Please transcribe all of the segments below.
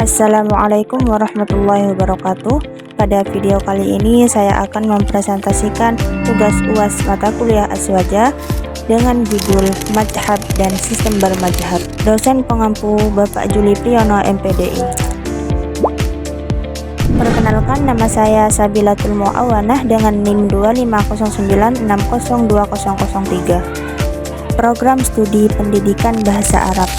Assalamualaikum warahmatullahi wabarakatuh. Pada video kali ini saya akan mempresentasikan tugas UAS mata kuliah Aswaja dengan judul Madhab dan Sistem Bermadhab. Dosen pengampu Bapak Juli Priyono MPDI. Perkenalkan, nama saya Sabilatul Muawanah dengan NIM 2509602003. Program Studi Pendidikan Bahasa Arab.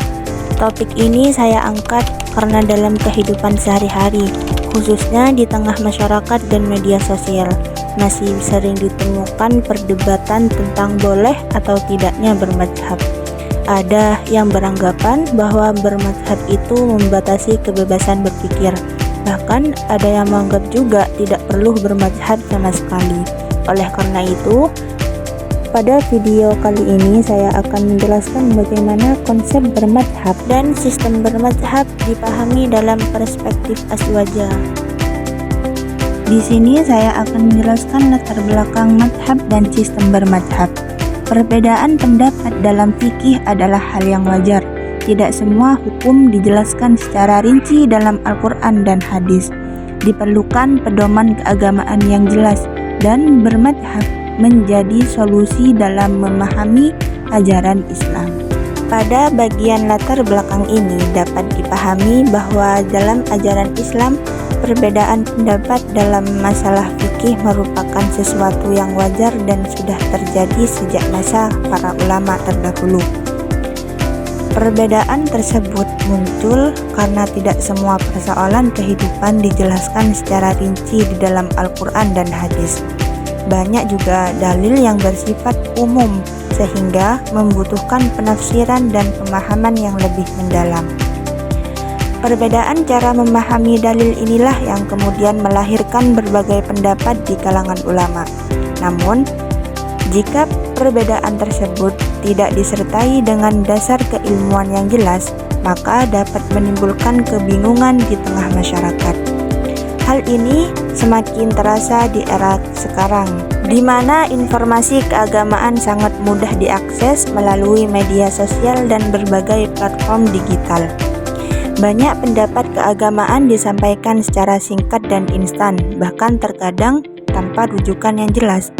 Topik ini saya angkat karena dalam kehidupan sehari-hari, khususnya di tengah masyarakat dan media sosial, masih sering ditemukan perdebatan tentang boleh atau tidaknya bermadhab. Ada yang beranggapan bahwa bermadhab itu membatasi kebebasan berpikir. Bahkan ada yang menganggap juga tidak perlu bermadhab sama sekali. Oleh karena itu, pada video kali ini saya akan menjelaskan bagaimana konsep bermadhab dan sistem bermadhab dipahami dalam perspektif Aswaja. Di sini saya akan menjelaskan latar belakang madhab dan sistem bermadhab. Perbedaan pendapat dalam fikih adalah hal yang wajar. Tidak semua hukum dijelaskan secara rinci dalam Al-Quran dan hadis. Diperlukan pedoman keagamaan yang jelas, dan bermadhab menjadi solusi dalam memahami ajaran Islam. Pada bagian latar belakang ini dapat dipahami bahwa dalam ajaran Islam, perbedaan pendapat dalam masalah fikih merupakan sesuatu yang wajar dan sudah terjadi sejak masa para ulama terdahulu. Perbedaan tersebut muncul karena tidak semua persoalan kehidupan dijelaskan secara rinci di dalam Al-Quran dan hadis. Banyak juga dalil yang bersifat umum sehingga membutuhkan penafsiran dan pemahaman yang lebih mendalam. Perbedaan cara memahami dalil inilah yang kemudian melahirkan berbagai pendapat di kalangan ulama. Namun, jika perbedaan tersebut tidak disertai dengan dasar keilmuan yang jelas, maka dapat menimbulkan kebingungan di tengah masyarakat. Hal ini semakin terasa di era sekarang, di mana informasi keagamaan sangat mudah diakses melalui media sosial dan berbagai platform digital. Banyak pendapat keagamaan disampaikan secara singkat dan instan, bahkan terkadang tanpa rujukan yang jelas.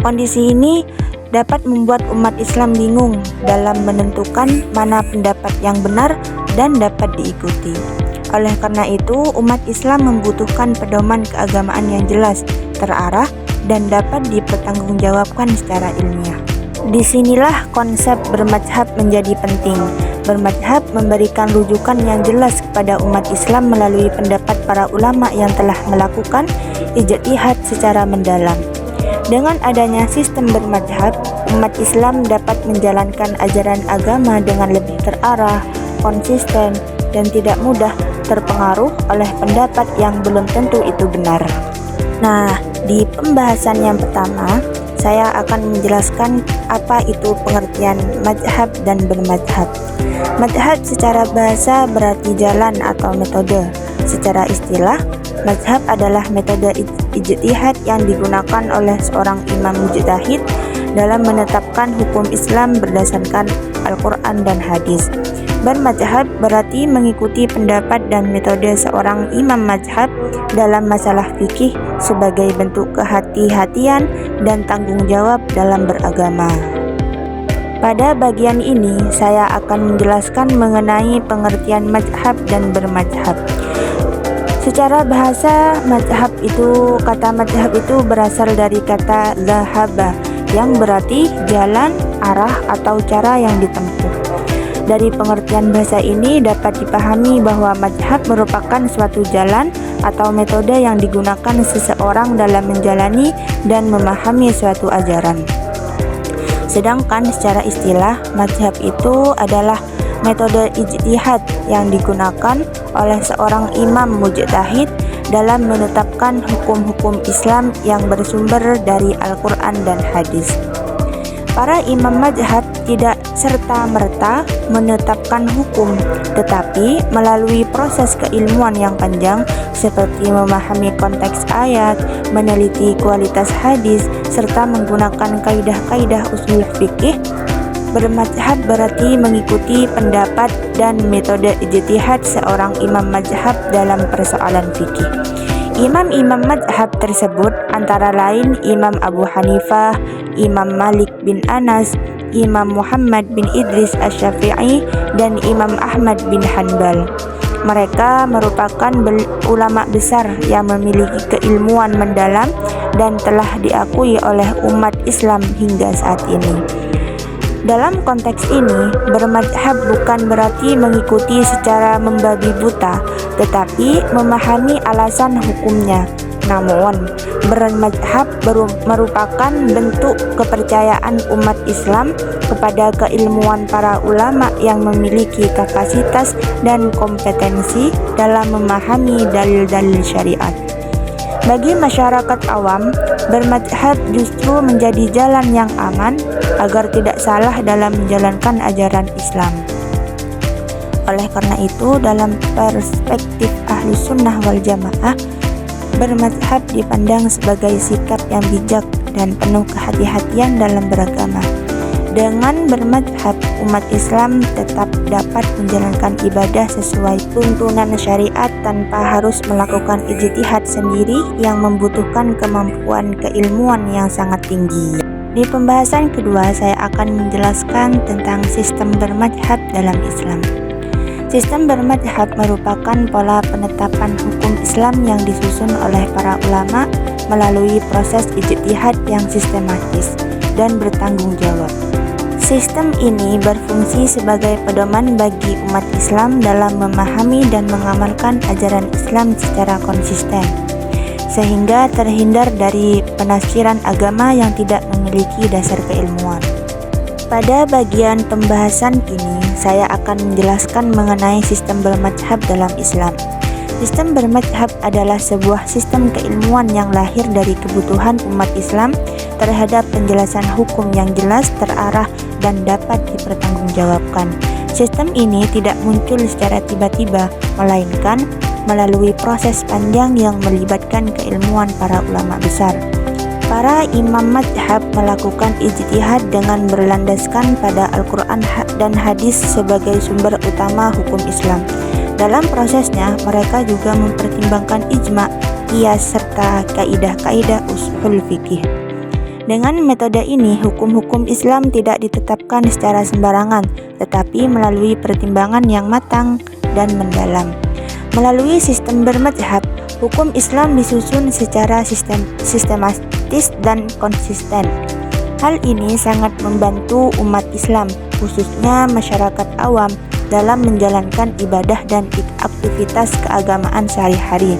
Kondisi ini dapat membuat umat Islam bingung dalam menentukan mana pendapat yang benar dan dapat diikuti. Oleh karena itu, umat Islam membutuhkan pedoman keagamaan yang jelas, terarah, dan dapat dipertanggungjawabkan secara ilmiah. Disinilah konsep bermadhab menjadi penting. Bermadhab memberikan rujukan yang jelas kepada umat Islam melalui pendapat para ulama yang telah melakukan ijtihad secara mendalam. Dengan adanya sistem bermadhab, umat Islam dapat menjalankan ajaran agama dengan lebih terarah, konsisten, dan tidak mudah terpengaruh oleh pendapat yang belum tentu itu benar. Nah, di pembahasan yang pertama, saya akan menjelaskan apa itu pengertian madhab dan bermadhab. Madhab secara bahasa berarti jalan atau metode. Secara istilah, madhab adalah metode ijtihad yang digunakan oleh seorang imam mujtahid dalam menetapkan hukum Islam berdasarkan Al-Quran dan hadis. Bermadhab berarti mengikuti pendapat dan metode seorang imam madhab dalam masalah fikih sebagai bentuk kehati-hatian dan tanggung jawab dalam beragama. Pada bagian ini, saya akan menjelaskan mengenai pengertian madhab dan bermadhab. Secara bahasa, kata madhab itu berasal dari kata zahaba, yang berarti jalan, arah, atau cara yang ditempuh. Dari pengertian bahasa ini dapat dipahami bahwa madhab merupakan suatu jalan atau metode yang digunakan seseorang dalam menjalani dan memahami suatu ajaran. Sedangkan secara istilah, madhab itu adalah metode ijtihad yang digunakan oleh seorang imam mujtahid dalam menetapkan hukum-hukum Islam yang bersumber dari Al-Quran dan hadis. Para imam madhab tidak serta-merta menetapkan hukum, tetapi melalui proses keilmuan yang panjang seperti memahami konteks ayat, meneliti kualitas hadis, serta menggunakan kaidah-kaidah usul fikih, Bermadhab berarti mengikuti pendapat dan metode ijtihad seorang imam madhab dalam persoalan fikih. Imam-imam madhab tersebut antara lain Imam Abu Hanifah, Imam Malik bin Anas, Imam Muhammad bin Idris Asy-Syafi'i, dan Imam Ahmad bin Hanbal. Mereka merupakan ulama besar yang memiliki keilmuan mendalam dan telah diakui oleh umat Islam hingga saat ini. Dalam konteks ini, bermadhab bukan berarti mengikuti secara membabi buta, tetapi memahami alasan hukumnya. Namun, bermadhab merupakan bentuk kepercayaan umat Islam kepada keilmuan para ulama yang memiliki kapasitas dan kompetensi dalam memahami dalil-dalil syariat. Bagi masyarakat awam, bermadhab justru menjadi jalan yang aman agar tidak salah dalam menjalankan ajaran Islam. Oleh karena itu, dalam perspektif Ahlus Sunnah wal Jamaah, bermadhab dipandang sebagai sikap yang bijak dan penuh kehati-hatian dalam beragama. Dengan bermadhab, umat Islam tetap dapat menjalankan ibadah sesuai tuntunan syariat tanpa harus melakukan ijtihad sendiri yang membutuhkan kemampuan keilmuan yang sangat tinggi. Di pembahasan kedua, saya akan menjelaskan tentang sistem bermadhab dalam Islam. Sistem bermadhab merupakan pola penetapan hukum Islam yang disusun oleh para ulama melalui proses ijtihad yang sistematis dan bertanggung jawab. Sistem ini berfungsi sebagai pedoman bagi umat Islam dalam memahami dan mengamalkan ajaran Islam secara konsisten, sehingga terhindar dari penafsiran agama yang tidak memiliki dasar keilmuan. Pada bagian pembahasan ini, saya akan menjelaskan mengenai sistem bermadhab dalam Islam. Sistem bermadhab adalah sebuah sistem keilmuan yang lahir dari kebutuhan umat Islam terhadap penjelasan hukum yang jelas, terarah, dan dapat dipertanggungjawabkan. Sistem ini tidak muncul secara tiba-tiba, melainkan melalui proses panjang yang melibatkan keilmuan para ulama besar. Para imam madhab melakukan ijtihad dengan berlandaskan pada Al-Quran dan hadis sebagai sumber utama hukum Islam. Dalam prosesnya, mereka juga mempertimbangkan ijma', qiyas, serta kaidah-kaidah ushul fikih. Dengan metode ini, hukum-hukum Islam tidak ditetapkan secara sembarangan, tetapi melalui pertimbangan yang matang dan mendalam. Melalui sistem bermadhab, hukum Islam disusun secara sistematis dan konsisten. Hal ini sangat membantu umat Islam, khususnya masyarakat awam, dalam menjalankan ibadah dan aktivitas keagamaan sehari-hari.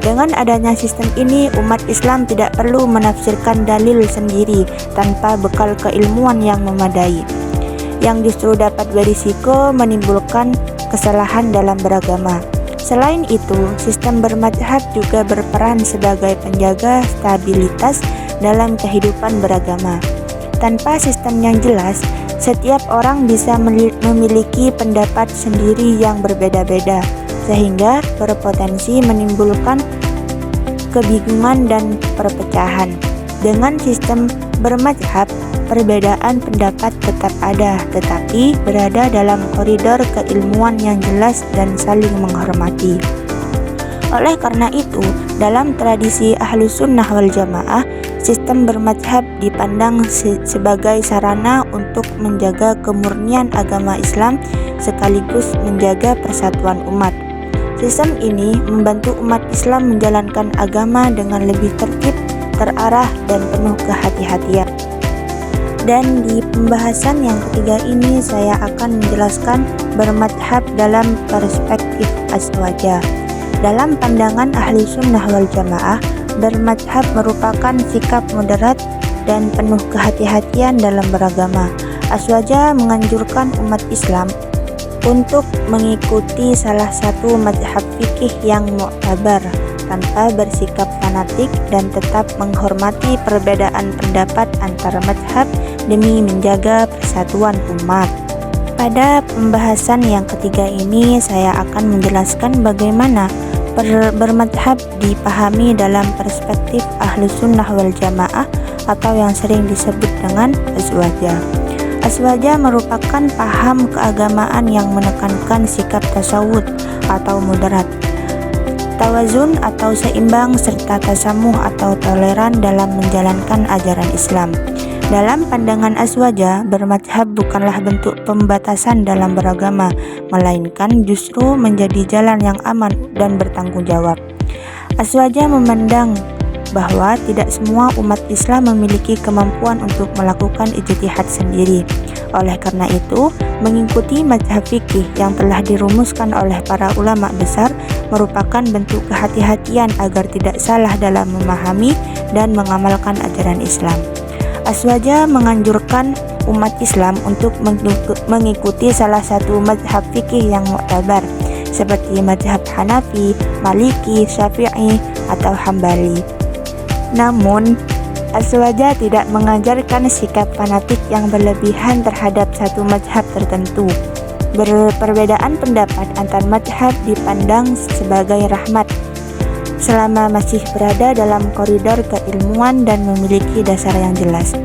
Dengan adanya sistem ini, umat Islam tidak perlu menafsirkan dalil sendiri tanpa bekal keilmuan yang memadai, yang justru dapat berisiko menimbulkan kesalahan dalam beragama. Selain itu, sistem bermadhab juga berperan sebagai penjaga stabilitas dalam kehidupan beragama. Tanpa sistem yang jelas, setiap orang bisa memiliki pendapat sendiri yang berbeda-beda, sehingga berpotensi menimbulkan kebingungan dan perpecahan. Dengan sistem bermadhab, perbedaan pendapat tetap ada, tetapi berada dalam koridor keilmuan yang jelas dan saling menghormati. Oleh karena itu, dalam tradisi Ahlus Sunnah wal Jamaah, sistem bermadhab dipandang sebagai sarana untuk menjaga kemurnian agama Islam sekaligus menjaga persatuan umat. Sistem ini membantu umat Islam menjalankan agama dengan lebih tertib, terarah, dan penuh kehati-hatian. Dan di pembahasan yang ketiga ini, saya akan menjelaskan bermadhab dalam perspektif azwajah. Dalam pandangan Ahli Sunnah wal Jamaah, bermadhab merupakan sikap moderat dan penuh kehati-hatian dalam beragama. Azwajah menganjurkan umat Islam untuk mengikuti salah satu madhab fikih yang mu'tabar tanpa bersikap fanatik dan tetap menghormati perbedaan pendapat antara madhab demi menjaga persatuan umat. Pada pembahasan yang ketiga ini, saya akan menjelaskan bagaimana bermadhab dipahami dalam perspektif Ahlus Sunnah wal Jamaah atau yang sering disebut dengan azwajah. Aswaja merupakan paham keagamaan yang menekankan sikap tasawuf atau moderat, tawazun atau seimbang, serta tasamuh atau toleran dalam menjalankan ajaran Islam. Dalam pandangan Aswaja, bermadhab bukanlah bentuk pembatasan dalam beragama, melainkan justru menjadi jalan yang aman dan bertanggung jawab. Aswaja memandang bahwa tidak semua umat Islam memiliki kemampuan untuk melakukan ijtihad sendiri. Oleh karena itu, mengikuti mazhab fikih yang telah dirumuskan oleh para ulama besar merupakan bentuk kehati-hatian agar tidak salah dalam memahami dan mengamalkan ajaran Islam. Aswaja menganjurkan umat Islam untuk mengikuti salah satu mazhab fikih yang muktabar, seperti mazhab Hanafi, Maliki, Syafi'i, atau Hambali. Namun, Aswaja tidak mengajarkan sikap fanatik yang berlebihan terhadap satu mazhab tertentu. Perbedaan pendapat antar mazhab dipandang sebagai rahmat, selama masih berada dalam koridor keilmuan dan memiliki dasar yang jelas.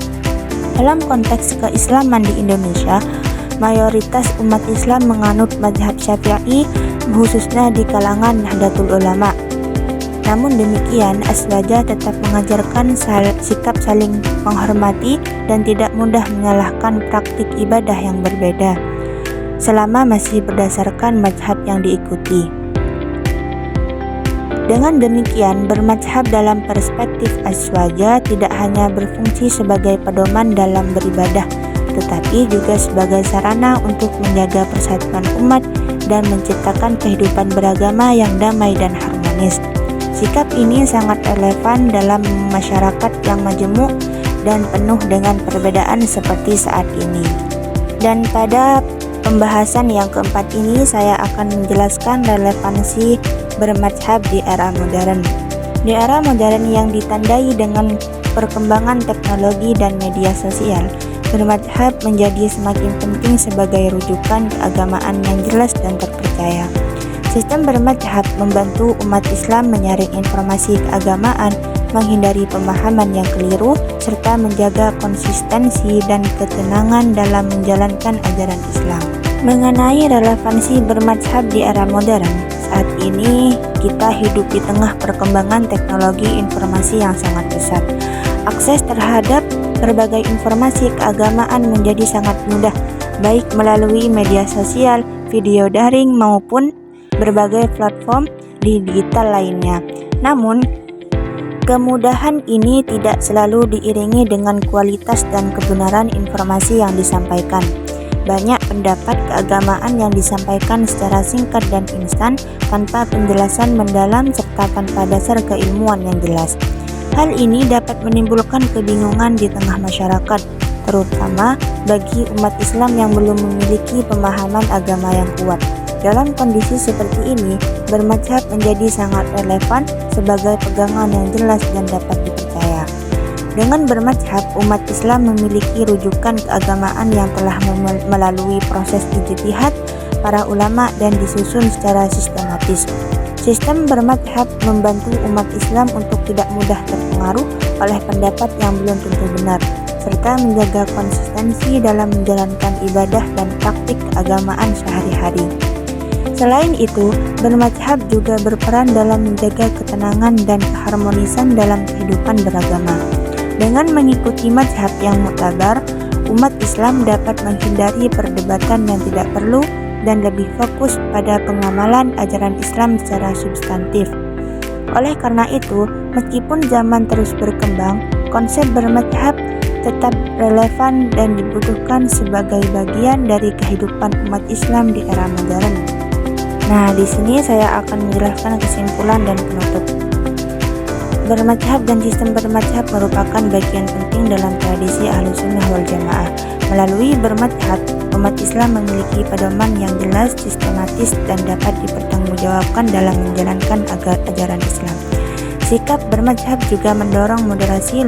Dalam konteks keislaman di Indonesia, mayoritas umat Islam menganut mazhab Syafi'i, khususnya di kalangan Nahdlatul Ulama. Namun demikian, Aswaja tetap mengajarkan sikap saling menghormati dan tidak mudah menyalahkan praktik ibadah yang berbeda, selama masih berdasarkan mazhab yang diikuti. Dengan demikian, bermazhab dalam perspektif Aswaja tidak hanya berfungsi sebagai pedoman dalam beribadah, tetapi juga sebagai sarana untuk menjaga persatuan umat dan menciptakan kehidupan beragama yang damai dan harmonis. Sikap ini sangat relevan dalam masyarakat yang majemuk dan penuh dengan perbedaan seperti saat ini. Dan pada pembahasan yang keempat ini saya akan menjelaskan relevansi bermazhab di era modern. Di era modern yang ditandai dengan perkembangan teknologi dan media sosial, bermazhab menjadi semakin penting sebagai rujukan keagamaan yang jelas dan terpercaya. Sistem bermazhab membantu umat Islam menyaring informasi keagamaan, menghindari pemahaman yang keliru, serta menjaga konsistensi dan ketenangan dalam menjalankan ajaran Islam. Mengenai relevansi bermazhab di era modern, saat ini kita hidup di tengah perkembangan teknologi informasi yang sangat pesat. Akses terhadap berbagai informasi keagamaan menjadi sangat mudah, baik melalui media sosial, video daring, maupun berbagai platform di digital lainnya. Namun, kemudahan ini tidak selalu diiringi dengan kualitas dan kebenaran informasi yang disampaikan. Banyak pendapat keagamaan yang disampaikan secara singkat dan instan tanpa penjelasan mendalam serta tanpa dasar keilmuan yang jelas. Hal ini dapat menimbulkan kebingungan di tengah masyarakat, terutama bagi umat Islam yang belum memiliki pemahaman agama yang kuat. Dalam kondisi seperti ini, bermazhab menjadi sangat relevan sebagai pegangan yang jelas dan dapat dipercaya. Dengan bermazhab, umat Islam memiliki rujukan keagamaan yang telah melalui proses ijtihad para ulama dan disusun secara sistematis. Sistem bermazhab membantu umat Islam untuk tidak mudah terpengaruh oleh pendapat yang belum tentu benar, serta menjaga konsistensi dalam menjalankan ibadah dan praktik keagamaan sehari-hari. Selain itu, bermazhab juga berperan dalam menjaga ketenangan dan keharmonisan dalam kehidupan beragama. Dengan mengikuti mazhab yang muktabar, umat Islam dapat menghindari perdebatan yang tidak perlu dan lebih fokus pada pengamalan ajaran Islam secara substantif. Oleh karena itu, meskipun zaman terus berkembang, konsep bermazhab tetap relevan dan dibutuhkan sebagai bagian dari kehidupan umat Islam di era modern. Nah, di sini saya akan menjelaskan kesimpulan dan penutup. Bermazhab dan sistem bermazhab merupakan bagian penting dalam tradisi Ahlussunnah wal Jamaah. Melalui bermazhab, umat Islam memiliki pedoman yang jelas, sistematis, dan dapat dipertanggungjawabkan dalam menjalankan ajaran Islam. Sikap bermazhab juga mendorong moderasi,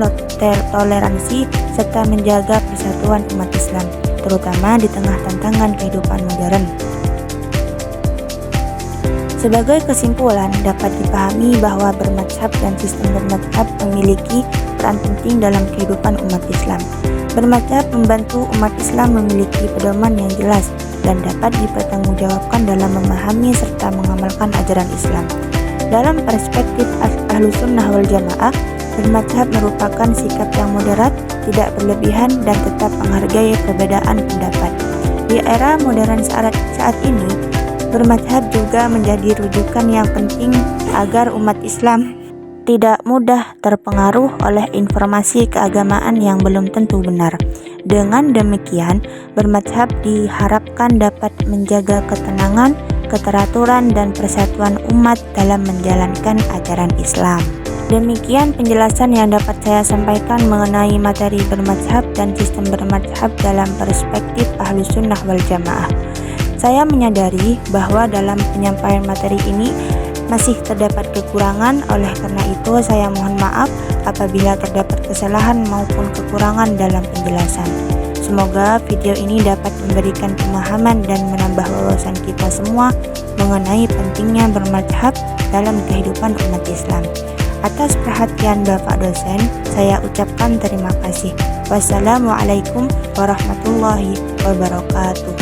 toleransi, serta menjaga persatuan umat Islam, terutama di tengah tantangan kehidupan modern. Sebagai kesimpulan, dapat dipahami bahwa bermazhab dan sistem bermazhab memiliki peran penting dalam kehidupan umat Islam. Bermadzhab membantu umat Islam memiliki pedoman yang jelas dan dapat dipertanggungjawabkan dalam memahami serta mengamalkan ajaran Islam. Dalam perspektif Ahlussunnah wal Jamaah, bermadzhab merupakan sikap yang moderat, tidak berlebihan, dan tetap menghargai perbedaan pendapat. Di era modern saat ini, bermadzhab juga menjadi rujukan yang penting agar umat Islam tidak mudah terpengaruh oleh informasi keagamaan yang belum tentu benar. Dengan demikian, bermadzhab diharapkan dapat menjaga ketenangan, keteraturan, dan persatuan umat dalam menjalankan ajaran Islam. Demikian penjelasan yang dapat saya sampaikan mengenai materi bermadzhab dan sistem bermadzhab dalam perspektif Ahlussunnah wal Jamaah. Saya menyadari bahwa dalam penyampaian materi ini masih terdapat kekurangan, oleh karena itu saya mohon maaf apabila terdapat kesalahan maupun kekurangan dalam penjelasan. Semoga video ini dapat memberikan pemahaman dan menambah wawasan kita semua mengenai pentingnya bermadzhab dalam kehidupan umat Islam. Atas perhatian Bapak dosen, saya ucapkan terima kasih. Wassalamualaikum warahmatullahi wabarakatuh.